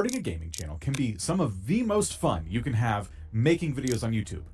Starting a gaming channel can be some of the most fun you can have making videos on YouTube.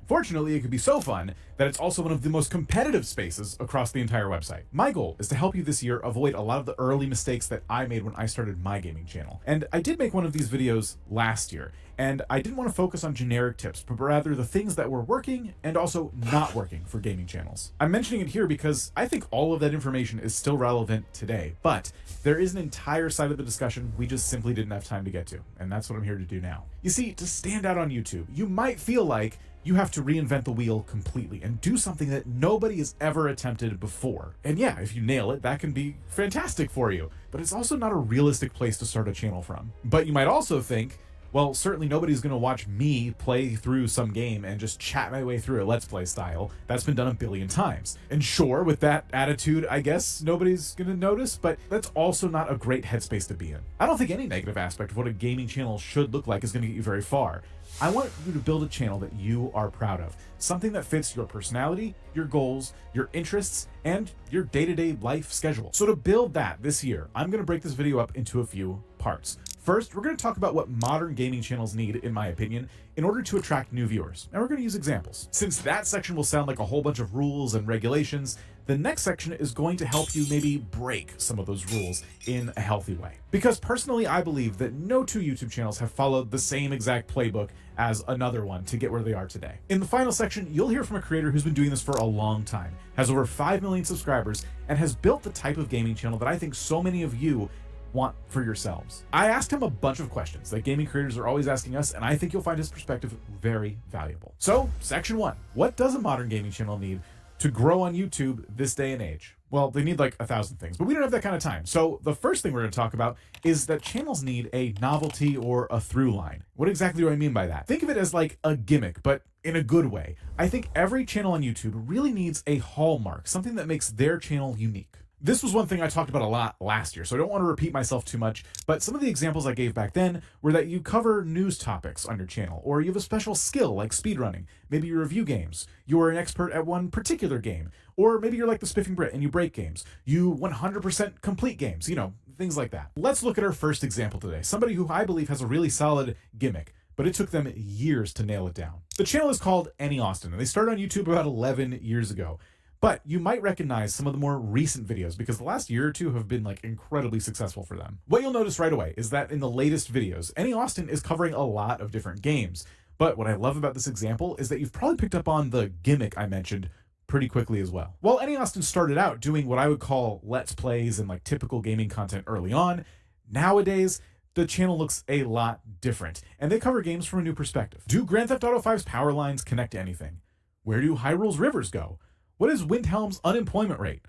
Fortunately, it can be so fun that it's also one of the most competitive spaces across the entire website. My goal is to help you this year avoid a lot of the early mistakes that I made when I started my gaming channel. And I did make one of these videos last year, and I didn't want to focus on generic tips, but rather the things that were working and also not working for gaming channels. I'm mentioning it here because I think all of that information is still relevant today, but there is an entire side of the discussion we just simply didn't have time to get to, and that's what I'm here to do now. You see, to stand out on YouTube, you might feel like you have to reinvent the wheel completely and do something that nobody has ever attempted before. And yeah, if you nail it, that can be fantastic for you, but it's also not a realistic place to start a channel from. But you might also think, well, certainly nobody's gonna watch me play through some game and just chat my way through it Let's Play style. That's been done a billion times. And sure, with that attitude, I guess nobody's gonna notice, but that's also not a great headspace to be in. I don't think any negative aspect of what a gaming channel should look like is gonna get you very far. I want you to build a channel that you are proud of, something that fits your personality, your goals, your interests, and your day-to-day life schedule. So to build that this year, I'm gonna break this video up into a few parts. First, we're going to talk about what modern gaming channels need, in my opinion, in order to attract new viewers. And we're going to use examples. Since that section will sound like a whole bunch of rules and regulations, the next section is going to help you maybe break some of those rules in a healthy way. Because personally, I believe that no two YouTube channels have followed the same exact playbook as another one to get where they are today. In the final section, you'll hear from a creator who's been doing this for a long time, has over 5 million subscribers, and has built the type of gaming channel that I think so many of you want for yourselves. I asked him a bunch of questions that gaming creators are always asking us, and I think you'll find his perspective very valuable. So, section 1. What does a modern gaming channel need to grow on YouTube this day and age? Well, they need like 1,000 things, but we don't have that kind of time. So the first thing we're going to talk about is that channels need a novelty or a through line. What exactly do I mean by that? Think of it as like a gimmick, but in a good way. I think every channel on YouTube really needs a hallmark, something that makes their channel unique. This was one thing I talked about a lot last year, so I don't want to repeat myself too much, but some of the examples I gave back then were that you cover news topics on your channel, or you have a special skill like speedrunning, maybe you review games, you are an expert at one particular game, or maybe you're like the Spiffing Brit and you break games, you 100% complete games, you know, things like that. Let's look at our first example today, somebody who I believe has a really solid gimmick, but it took them years to nail it down. The channel is called Any Austin, and they started on YouTube about 11 years ago. But you might recognize some of the more recent videos because the last year or two have been like incredibly successful for them. What you'll notice right away is that in the latest videos, Any Austin is covering a lot of different games. But what I love about this example is that you've probably picked up on the gimmick I mentioned pretty quickly as well. While Any Austin started out doing what I would call Let's Plays and like typical gaming content early on, nowadays, the channel looks a lot different, and they cover games from a new perspective. Do Grand Theft Auto 5's power lines connect to anything? Where do Hyrule's rivers go? What is Windhelm's unemployment rate?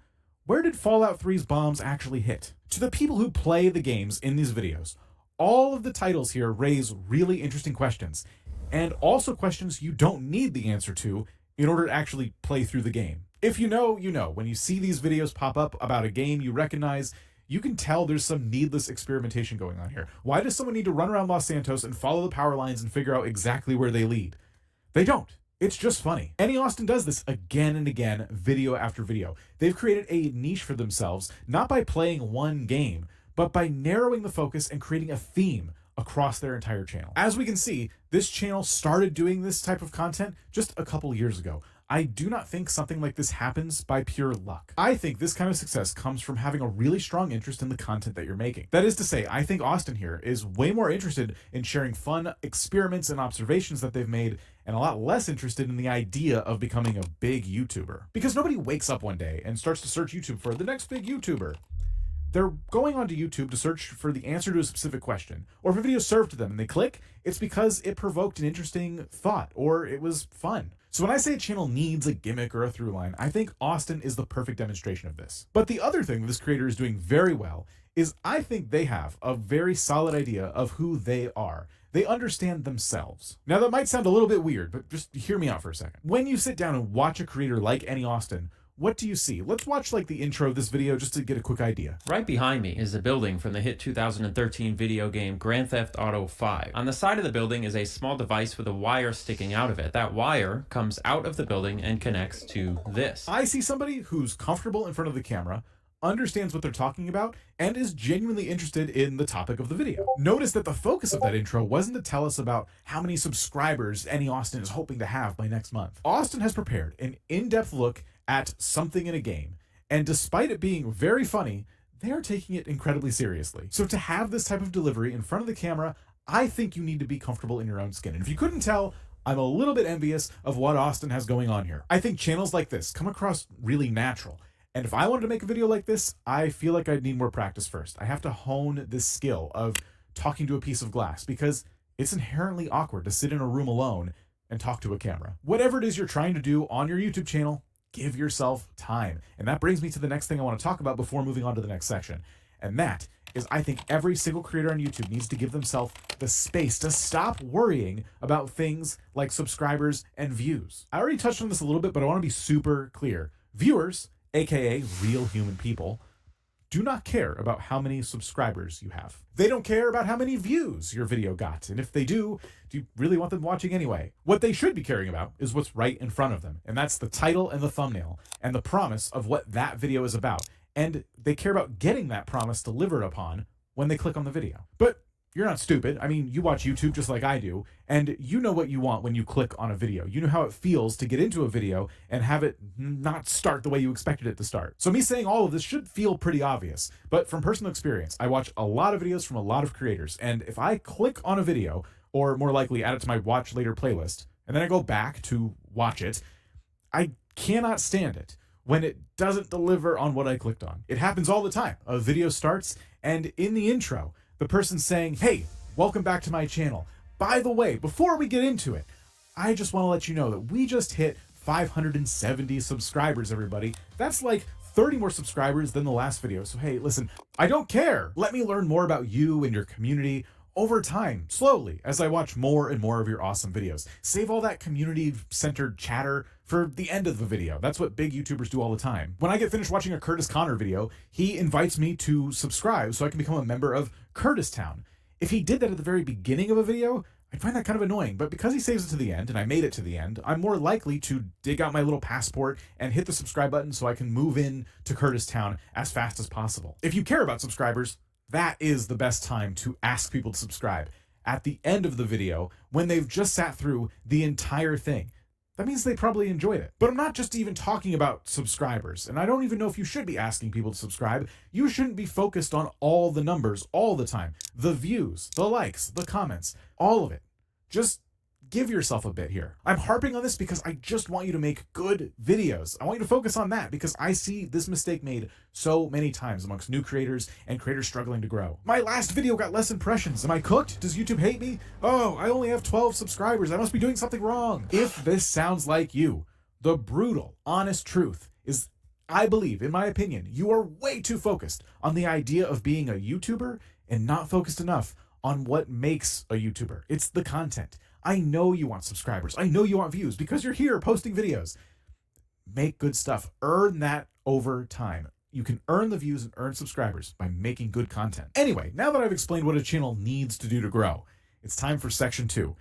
Where did Fallout 3's bombs actually hit? To the people who play the games in these videos, all of the titles here raise really interesting questions, and also questions you don't need the answer to in order to actually play through the game. If you know, you know. When you see these videos pop up about a game you recognize, you can tell there's some needless experimentation going on here. Why does someone need to run around Los Santos and follow the power lines and figure out exactly where they lead? They don't. It's just funny. Any Austin does this again and again, video after video. They've created a niche for themselves, not by playing one game, but by narrowing the focus and creating a theme across their entire channel. As we can see, this channel started doing this type of content just a couple years ago. I do not think something like this happens by pure luck. I think this kind of success comes from having a really strong interest in the content that you're making. That is to say, I think Austin here is way more interested in sharing fun experiments and observations that they've made, and a lot less interested in the idea of becoming a big YouTuber. Because nobody wakes up one day and starts to search YouTube for the next big YouTuber. They're going onto YouTube to search for the answer to a specific question, or if a video is served to them and they click, it's because it provoked an interesting thought, or it was fun. So when I say a channel needs a gimmick or a through line, I think Austin is the perfect demonstration of this. But the other thing this creator is doing very well is I think they have a very solid idea of who they are. They understand themselves. Now that might sound a little bit weird, but just hear me out for a second. When you sit down and watch a creator like Any Austin, what do you see? Let's watch like the intro of this video just to get a quick idea. Right behind me is a building from the hit 2013 video game Grand Theft Auto 5. On the side of the building is a small device with a wire sticking out of it. That wire comes out of the building and connects to this. I see somebody who's comfortable in front of the camera, understands what they're talking about and is genuinely interested in the topic of the video. Notice that the focus of that intro wasn't to tell us about how many subscribers Any Austin is hoping to have by next month. Austin has prepared an in-depth look at something in a game, and despite it being very funny, they are taking it incredibly seriously. So to have this type of delivery in front of the camera, I think you need to be comfortable in your own skin. And if you couldn't tell, I'm a little bit envious of what Austin has going on here. I think channels like this come across really natural. And if I wanted to make a video like this, I feel like I'd need more practice first. I have to hone this skill of talking to a piece of glass because it's inherently awkward to sit in a room alone and talk to a camera. Whatever it is you're trying to do on your YouTube channel, give yourself time. And that brings me to the next thing I want to talk about before moving on to the next section. And that is, I think every single creator on YouTube needs to give themselves the space to stop worrying about things like subscribers and views. I already touched on this a little bit, but I want to be super clear. Viewers, aka real human people, do not care about how many subscribers you have. They don't care about how many views your video got. And if they do you really want them watching anyway? What they should be caring about is what's right in front of them. And that's the title and the thumbnail and the promise of what that video is about. And they care about getting that promise delivered upon when they click on the video. But you're not stupid. I mean, you watch YouTube just like I do, and you know what you want when you click on a video. You know how it feels to get into a video and have it not start the way you expected it to start. So me saying all of this should feel pretty obvious, but from personal experience, I watch a lot of videos from a lot of creators, and if I click on a video, or more likely add it to my watch later playlist, and then I go back to watch it, I cannot stand it when it doesn't deliver on what I clicked on. It happens all the time. A video starts, and in the intro, the person's saying, hey, welcome back to my channel. By the way, before we get into it, I just want to let you know that we just hit 570 subscribers, everybody. That's like 30 more subscribers than the last video. So hey, listen, I don't care. Let me learn more about you and your community over time, slowly, as I watch more and more of your awesome videos. Save all that community-centered chatter for the end of the video. That's what big YouTubers do all the time. When I get finished watching a Curtis Connor video, he invites me to subscribe so I can become a member of Curtis Town. If he did that at the very beginning of a video, I'd find that kind of annoying, but because he saves it to the end, and I made it to the end, I'm more likely to dig out my little passport and hit the subscribe button so I can move in to Curtis Town as fast as possible. If you care about subscribers, that is the best time to ask people to subscribe. At the end of the video, when they've just sat through the entire thing. That means they probably enjoyed it. But I'm not just even talking about subscribers, and I don't even know if you should be asking people to subscribe. You shouldn't be focused on all the numbers all the time. The views, the likes, the comments, all of it. Just give yourself a bit here. I'm harping on this because I just want you to make good videos. I want you to focus on that because I see this mistake made so many times amongst new creators and creators struggling to grow. My last video got less impressions. Am I cooked? Does YouTube hate me? Oh, I only have 12 subscribers. I must be doing something wrong. If this sounds like you, the brutal, honest truth is, I believe, in my opinion, you are way too focused on the idea of being a YouTuber and not focused enough on what makes a YouTuber. It's the content. I know you want subscribers. I know you want views because you're here posting videos. Make good stuff. Earn that over time. You can earn the views and earn subscribers by making good content. Anyway, now that I've explained what a channel needs to do to grow, it's time for section 2.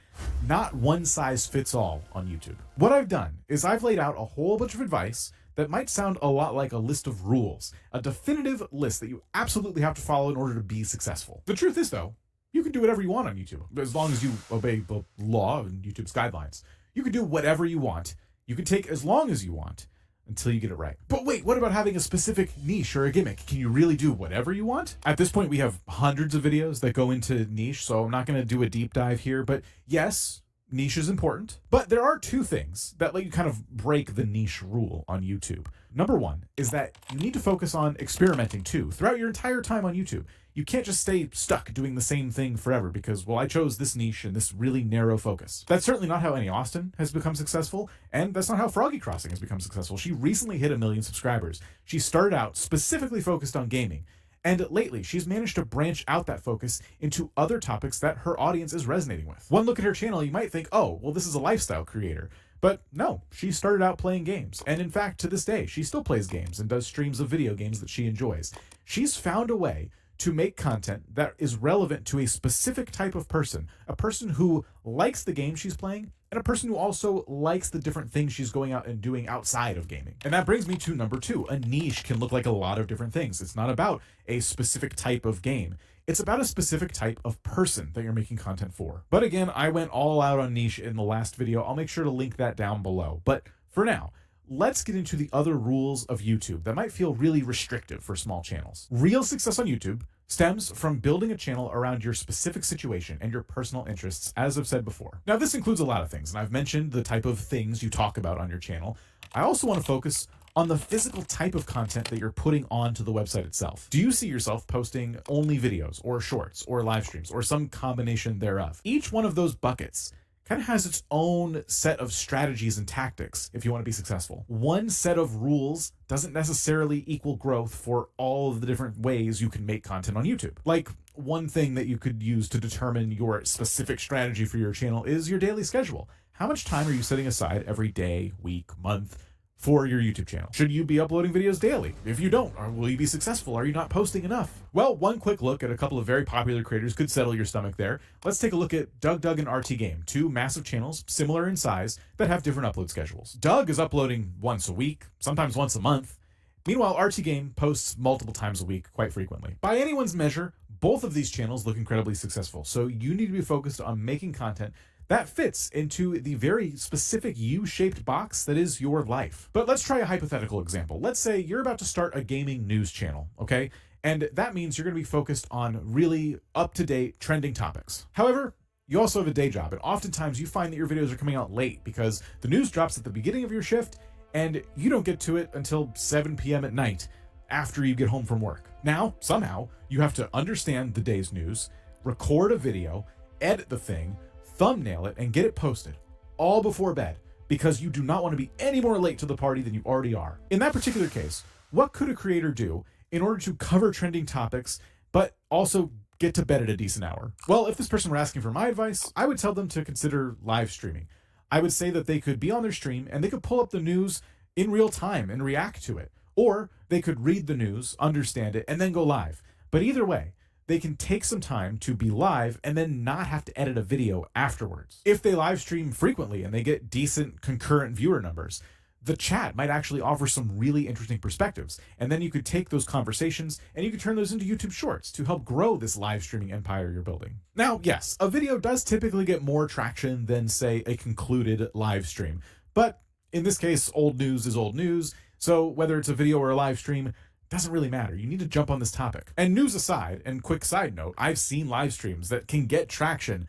Not one size fits all on YouTube. What I've done is I've laid out a whole bunch of advice that might sound a lot like a list of rules, a definitive list that you absolutely have to follow in order to be successful. The truth is, though, you can do whatever you want on YouTube, as long as you obey the law and YouTube's guidelines. You can do whatever you want. You can take as long as you want until you get it right. But wait, what about having a specific niche or a gimmick? Can you really do whatever you want? At this point, we have hundreds of videos that go into niche, so I'm not going to do a deep dive here. But yes, niche is important. But there are two things that let you kind of break the niche rule on YouTube. Number one is that you need to focus on experimenting too throughout your entire time on YouTube. You can't just stay stuck doing the same thing forever because, well, I chose this niche and this really narrow focus. That's certainly not how Any Austin has become successful, and that's not how Froggy Crossing has become successful. She recently hit 1 million subscribers. She started out specifically focused on gaming, and lately she's managed to branch out that focus into other topics that her audience is resonating with. One look at her channel, you might think, oh, well, this is a lifestyle creator. But no, she started out playing games, and in fact, to this day, she still plays games and does streams of video games that she enjoys. She's found a way to make content that is relevant to a specific type of person, a person who likes the game she's playing and a person who also likes the different things she's going out and doing outside of gaming. And that brings me to number 2. A niche can look like a lot of different things. It's not about a specific type of game. It's about a specific type of person that you're making content for. But again, I went all out on niche in the last video. I'll make sure to link that down below. But for now, let's get into the other rules of YouTube that might feel really restrictive for small channels. Real success on YouTube stems from building a channel around your specific situation and your personal interests, as I've said before. Now, this includes a lot of things, and I've mentioned the type of things you talk about on your channel. I also want to focus on the physical type of content that you're putting onto the website itself. Do you see yourself posting only videos or shorts or live streams or some combination thereof? Each one of those buckets kind of has its own set of strategies and tactics if you want to be successful. One set of rules doesn't necessarily equal growth for all of the different ways you can make content on YouTube. Like, one thing that you could use to determine your specific strategy for your channel is your daily schedule. How much time are you setting aside every day, week, month for your YouTube channel? Should you be uploading videos daily? If you don't, will you be successful? Are you not posting enough? Well, one quick look at a couple of very popular creators could settle your stomach there. Let's take a look at Doug and RT Game, 2 massive channels, similar in size, that have different upload schedules. Doug is uploading once a week, sometimes once a month. Meanwhile, RT Game posts multiple times a week, quite frequently. By anyone's measure, both of these channels look incredibly successful, so you need to be focused on making content that fits into the very specific U-shaped box that is your life. But let's try a hypothetical example. Let's say you're about to start a gaming news channel, okay? And that means you're going to be focused on really up-to-date trending topics. However, you also have a day job, and oftentimes you find that your videos are coming out late because the news drops at the beginning of your shift and you don't get to it until 7 p.m. at night after you get home from work. Now, somehow, you have to understand the day's news, record a video, edit the thing, thumbnail it, and get it posted all before bed because you do not want to be any more late to the party than you already are. In that particular case, what could a creator do in order to cover trending topics but also get to bed at a decent hour? Well, if this person were asking for my advice, I would tell them to consider live streaming. I would say that they could be on their stream and they could pull up the news in real time and react to it. Or they could read the news, understand it, and then go live. But either way, they can take some time to be live and then not have to edit a video afterwards. If they live stream frequently and they get decent concurrent viewer numbers, the chat might actually offer some really interesting perspectives. And then you could take those conversations and you could turn those into YouTube shorts to help grow this live streaming empire you're building. Now, yes, a video does typically get more traction than, say, a concluded live stream. But in this case, old news is old news. So whether it's a video or a live stream, doesn't really matter. You need to jump on this topic. And news aside, and quick side note, I've seen live streams that can get traction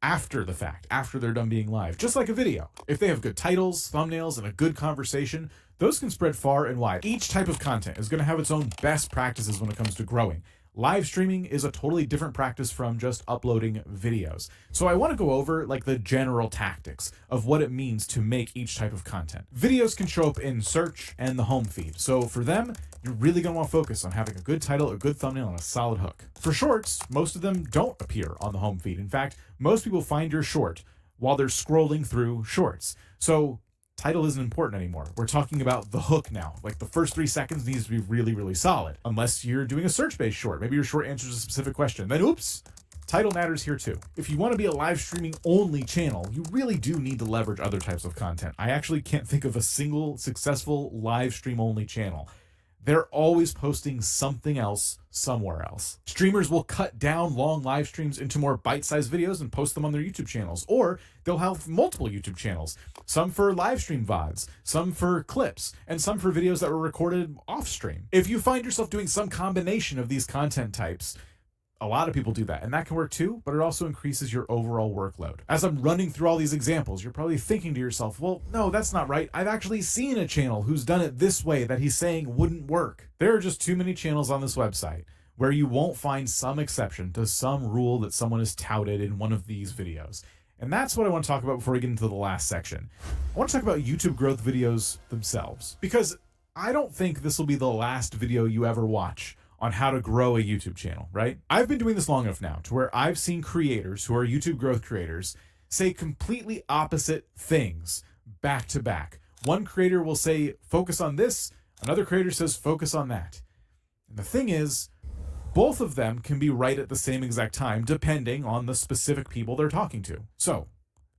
after the fact, after they're done being live, just like a video. If they have good titles, thumbnails, and a good conversation, those can spread far and wide. Each type of content is going to have its own best practices when it comes to growing. Live streaming is a totally different practice from just uploading videos. So I want to go over like the general tactics of what it means to make each type of content. Videos can show up in search and the home feed. So for them, you're really going to want to focus on having a good title, a good thumbnail, and a solid hook. For shorts, most of them don't appear on the home feed. In fact, most people find your short while they're scrolling through shorts. So title isn't important anymore. We're talking about the hook now. Like the first 3 seconds needs to be really, really solid. Unless you're doing a search-based short. Maybe your short answers a specific question. Then oops, title matters here too. If you want to be a live streaming only channel, you really do need to leverage other types of content. I actually can't think of a single successful live stream only channel. They're always posting something else somewhere else. Streamers will cut down long live streams into more bite-sized videos and post them on their YouTube channels, or they'll have multiple YouTube channels, some for live stream VODs, some for clips, and some for videos that were recorded off stream. If you find yourself doing some combination of these content types, a lot of people do that, and that can work too, but it also increases your overall workload. As I'm running through all these examples, you're probably thinking to yourself, well, no, that's not right. I've actually seen a channel who's done it this way that he's saying wouldn't work. There are just too many channels on this website where you won't find some exception to some rule that someone has touted in one of these videos. And that's what I want to talk about before we get into the last section. I want to talk about YouTube growth videos themselves, because I don't think this will be the last video you ever watch on how to grow a YouTube channel, right? I've been doing this long enough now to where I've seen creators who are YouTube growth creators say completely opposite things back to back. One creator will say, focus on this. Another creator says, focus on that. And the thing is, both of them can be right at the same exact time, depending on the specific people they're talking to. So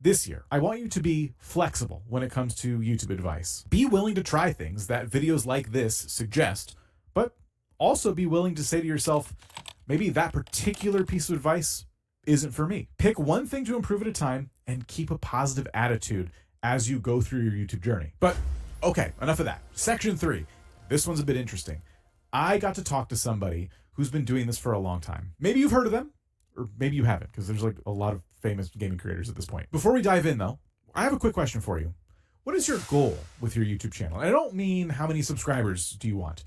This year, I want you to be flexible when it comes to YouTube advice. Be willing to try things that videos like this suggest, but also be willing to say to yourself, maybe that particular piece of advice isn't for me. Pick one thing to improve at a time and keep a positive attitude as you go through your YouTube journey. But okay, enough of that. Section 3. This one's a bit interesting. I got to talk to somebody who's been doing this for a long time. Maybe you've heard of them, or maybe you haven't, because there's like a lot of famous gaming creators at this point. Before we dive in though, I have a quick question for you. What is your goal with your YouTube channel? And I don't mean how many subscribers do you want.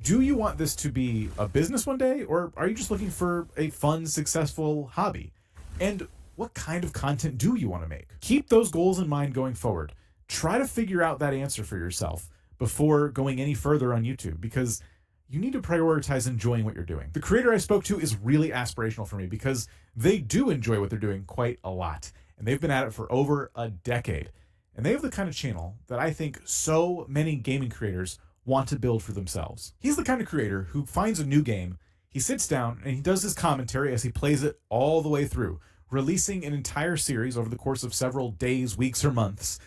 Do you want this to be a business one day, or are you just looking for a fun, successful hobby? And what kind of content do you want to make? Keep those goals in mind going forward. Try to figure out that answer for yourself before going any further on YouTube, because you need to prioritize enjoying what you're doing. The creator I spoke to is really aspirational for me because they do enjoy what they're doing quite a lot. And they've been at it for over a decade. And they have the kind of channel that I think so many gaming creators want to build for themselves. He's the kind of creator who finds a new game, he sits down and he does his commentary as he plays it all the way through, releasing an entire series over the course of several days, weeks, or months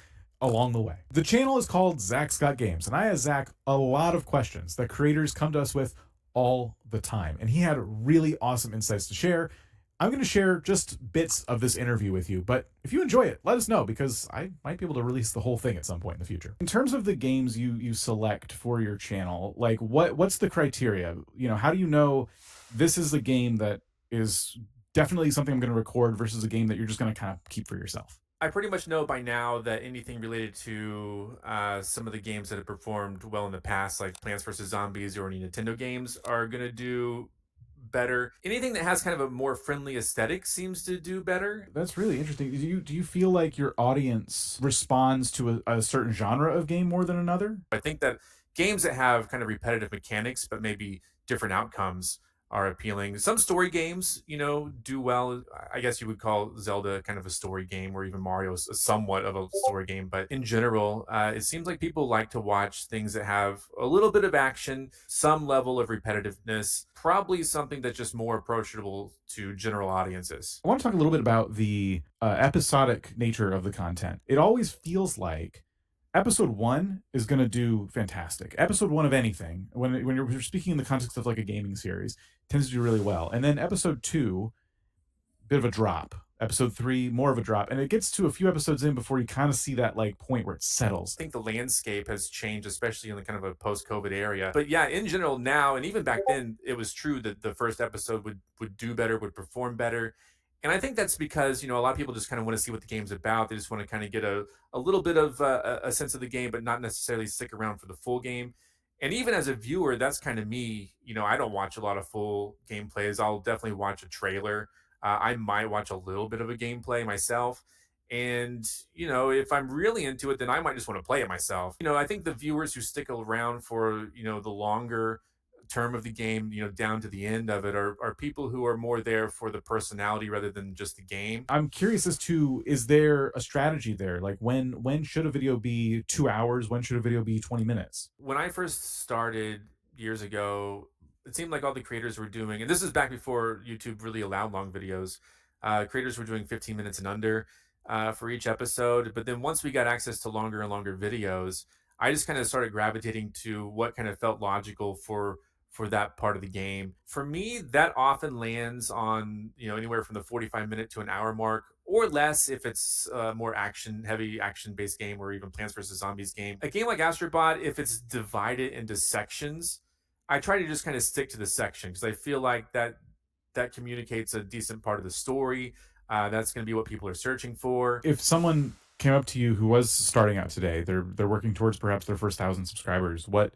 along the way. The channel is called Zach's Got Games, and I asked Zach a lot of questions that creators come to us with all the time, and he had really awesome insights to share. I'm going to share just bits of this interview with you, but if you enjoy it, let us know, because I might be able to release the whole thing at some point in the future. In terms of the games you select for your channel, like what's the criteria? You know, how do you know this is a game that is definitely something I'm going to record versus a game that you're just going to kind of keep for yourself? I pretty much know by now that anything related to some of the games that have performed well in the past, like Plants vs. Zombies or any Nintendo games, are going to do better. Anything that has kind of a more friendly aesthetic seems to do better. That's really interesting. Do you feel like your audience responds to a certain genre of game more than another? I think that games that have kind of repetitive mechanics, but maybe different outcomes, are appealing. Some story games, do well. I guess you would call Zelda kind of a story game, or even Mario is somewhat of a story game. But in general, it seems like people like to watch things that have a little bit of action, some level of repetitiveness, probably something that's just more approachable to general audiences. I want to talk a little bit about the episodic nature of the content. It always feels like episode 1 is going to do fantastic. Episode 1 of anything, when you're speaking in the context of like a gaming series, tends to do really well. And then episode 2, bit of a drop. Episode 3, more of a drop. And it gets to a few episodes in before you kind of see that like point where it settles. I think the landscape has changed, especially in the kind of a post-COVID area. But yeah, in general now, and even back then, it was true that the first episode would do better, would perform better. And I think that's because, a lot of people just kind of want to see what the game's about. They just want to kind of get a little bit of a sense of the game, but not necessarily stick around for the full game. And even as a viewer, that's kind of me. I don't watch a lot of full gameplays. I'll definitely watch a trailer. I might watch a little bit of a gameplay myself. And, if I'm really into it, then I might just want to play it myself. I think the viewers who stick around for, the longer term of the game, down to the end of it, are people who are more there for the personality rather than just the game. I'm curious as to, is there a strategy there? Like when should a video be 2 hours? When should a video be 20 minutes? When I first started years ago, it seemed like all the creators were doing, and this is back before YouTube really allowed long videos, creators were doing 15 minutes and under for each episode. But then once we got access to longer and longer videos, I just kind of started gravitating to what kind of felt logical for that part of the game. For me, that often lands on, anywhere from the 45-minute to an hour mark, or less if it's a more heavy action-based game, or even Plants vs. Zombies game. A game like Astrobot, if it's divided into sections, I try to just kind of stick to the section, because I feel like that communicates a decent part of the story. That's going to be what people are searching for. If someone came up to you who was starting out today, they're working towards perhaps their first 1,000 subscribers, what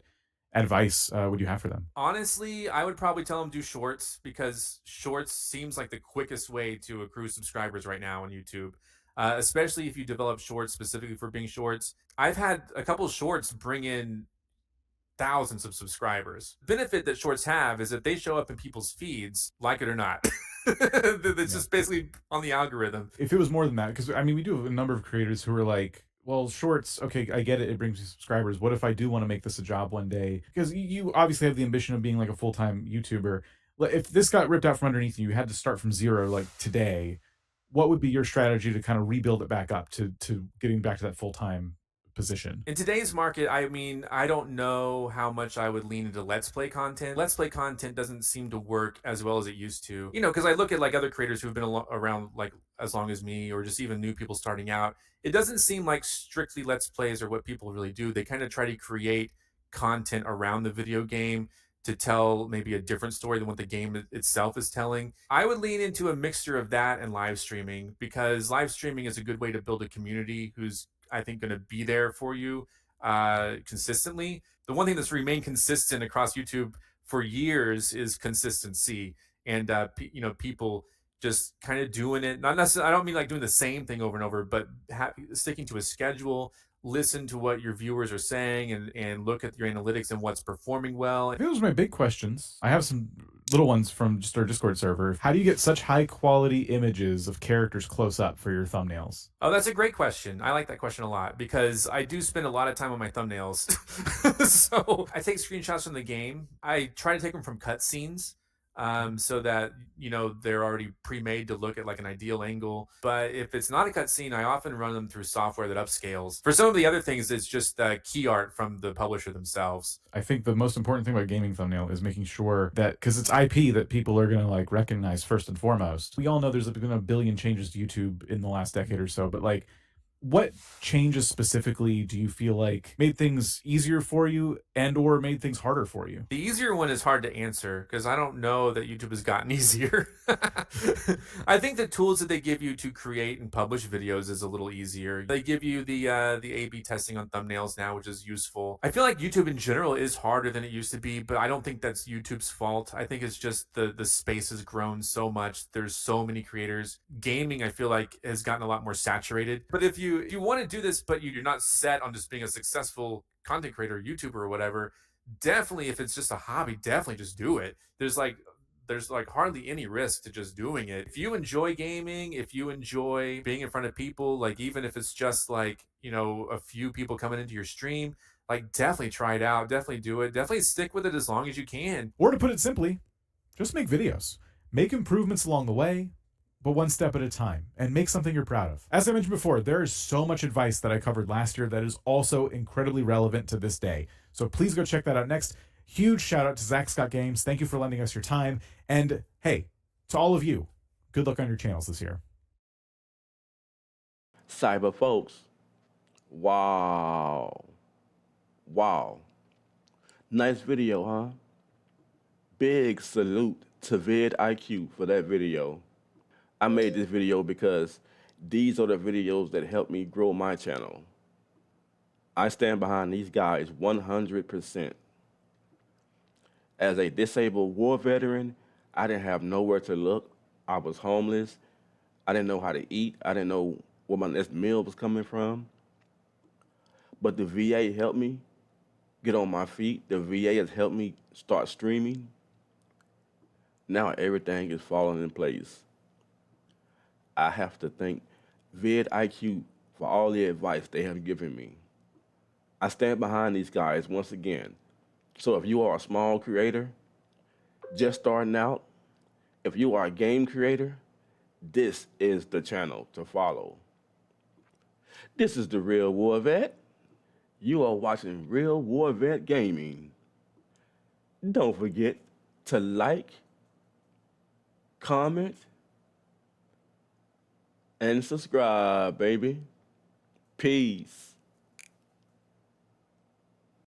advice would you have for them? Honestly, I would probably tell them do shorts, because shorts seems like the quickest way to accrue subscribers right now on YouTube, especially if you develop shorts specifically for being shorts. I've had a couple shorts bring in thousands of subscribers. The benefit that shorts have is that they show up in people's feeds, like it or not. It's just basically on the algorithm. If it was more than that, because we do have a number of creators who are like, well, shorts, okay, I get it, it brings you subscribers. What if I do want to make this a job one day? Because you obviously have the ambition of being like a full-time YouTuber. If this got ripped out from underneath you, you had to start from zero like today, what would be your strategy to kind of rebuild it back up to getting back to that full-time position? In today's market, I mean, I don't know how much I would lean into Let's Play content. Let's Play content doesn't seem to work as well as it used to. You know, because I look at like other creators who've been around like as long as me, or just even new people starting out. It doesn't seem like strictly Let's Plays are what people really do. They kind of try to create content around the video game to tell maybe a different story than what the game itself is telling. I would lean into a mixture of that and live streaming, because live streaming is a good way to build a community who's, I think, going to be there for you consistently. The one thing that's remained consistent across YouTube for years is consistency, and you know, people just kind of doing it. Not necessarily. I don't mean like doing the same thing over and over, but sticking to a schedule. Listen to what your viewers are saying, and look at your analytics and what's performing well. I think those are my big questions. I have some little ones from just our Discord server. How do you get such high quality images of characters close up for your thumbnails? Oh, that's a great question. I like that question a lot, because I do spend a lot of time on my thumbnails. So I take screenshots from the game. I try to take them from cutscenes, so that, you know, they're already pre-made to look at like an ideal angle. But if it's not a cutscene, I often run them through software that upscales. For some of the other things, it's just key art from the publisher themselves. I think the most important thing about gaming thumbnail is making sure that, because it's IP that people are going to like recognize first and foremost. We all know there's been a billion changes to YouTube in the last decade or so, but like, what changes specifically do you feel like made things easier for you and or made things harder for you? The easier one is hard to answer, because I don't know that YouTube has gotten easier. I think the tools that they give you to create and publish videos is a little easier. They give you the A/B testing on thumbnails now, which is useful. I feel like YouTube in general is harder than it used to be, but I don't think that's YouTube's fault. I think it's just the space has grown so much. There's so many creators. Gaming, I feel like, has gotten a lot more saturated. But if you want to do this, but you're not set on just being a successful content creator, YouTuber or whatever, definitely, if it's just a hobby, definitely just do it. There's like hardly any risk to just doing it. If you enjoy gaming, if you enjoy being in front of people, like even if it's just like, you know, a few people coming into your stream, like definitely try it out, definitely do it, definitely stick with it as long as you can. Or to put it simply, just make videos. Make improvements along the way, but one step at a time, and make something you're proud of. As I mentioned before, there is so much advice that I covered last year that is also incredibly relevant to this day. So please go check that out next. Huge shout out to Zach Scott Games. Thank you for lending us your time. And hey, to all of you, good luck on your channels this year. Cyber folks, wow. Nice video, huh? Big salute to vidIQ for that video. I made this video because these are the videos that help me grow my channel. I stand behind these guys 100%. As a disabled war veteran, I didn't have nowhere to look. I was homeless. I didn't know how to eat. I didn't know where my next meal was coming from. But the VA helped me get on my feet. The VA has helped me start streaming. Now everything is falling in place. I have to thank vidIQ for all the advice they have given me. I stand behind these guys once again. So if you are a small creator, just starting out, if you are a game creator, this is the channel to follow. This is the Real War Vet. You are watching Real War Vet Gaming. Don't forget to like, comment, and subscribe, baby. Peace.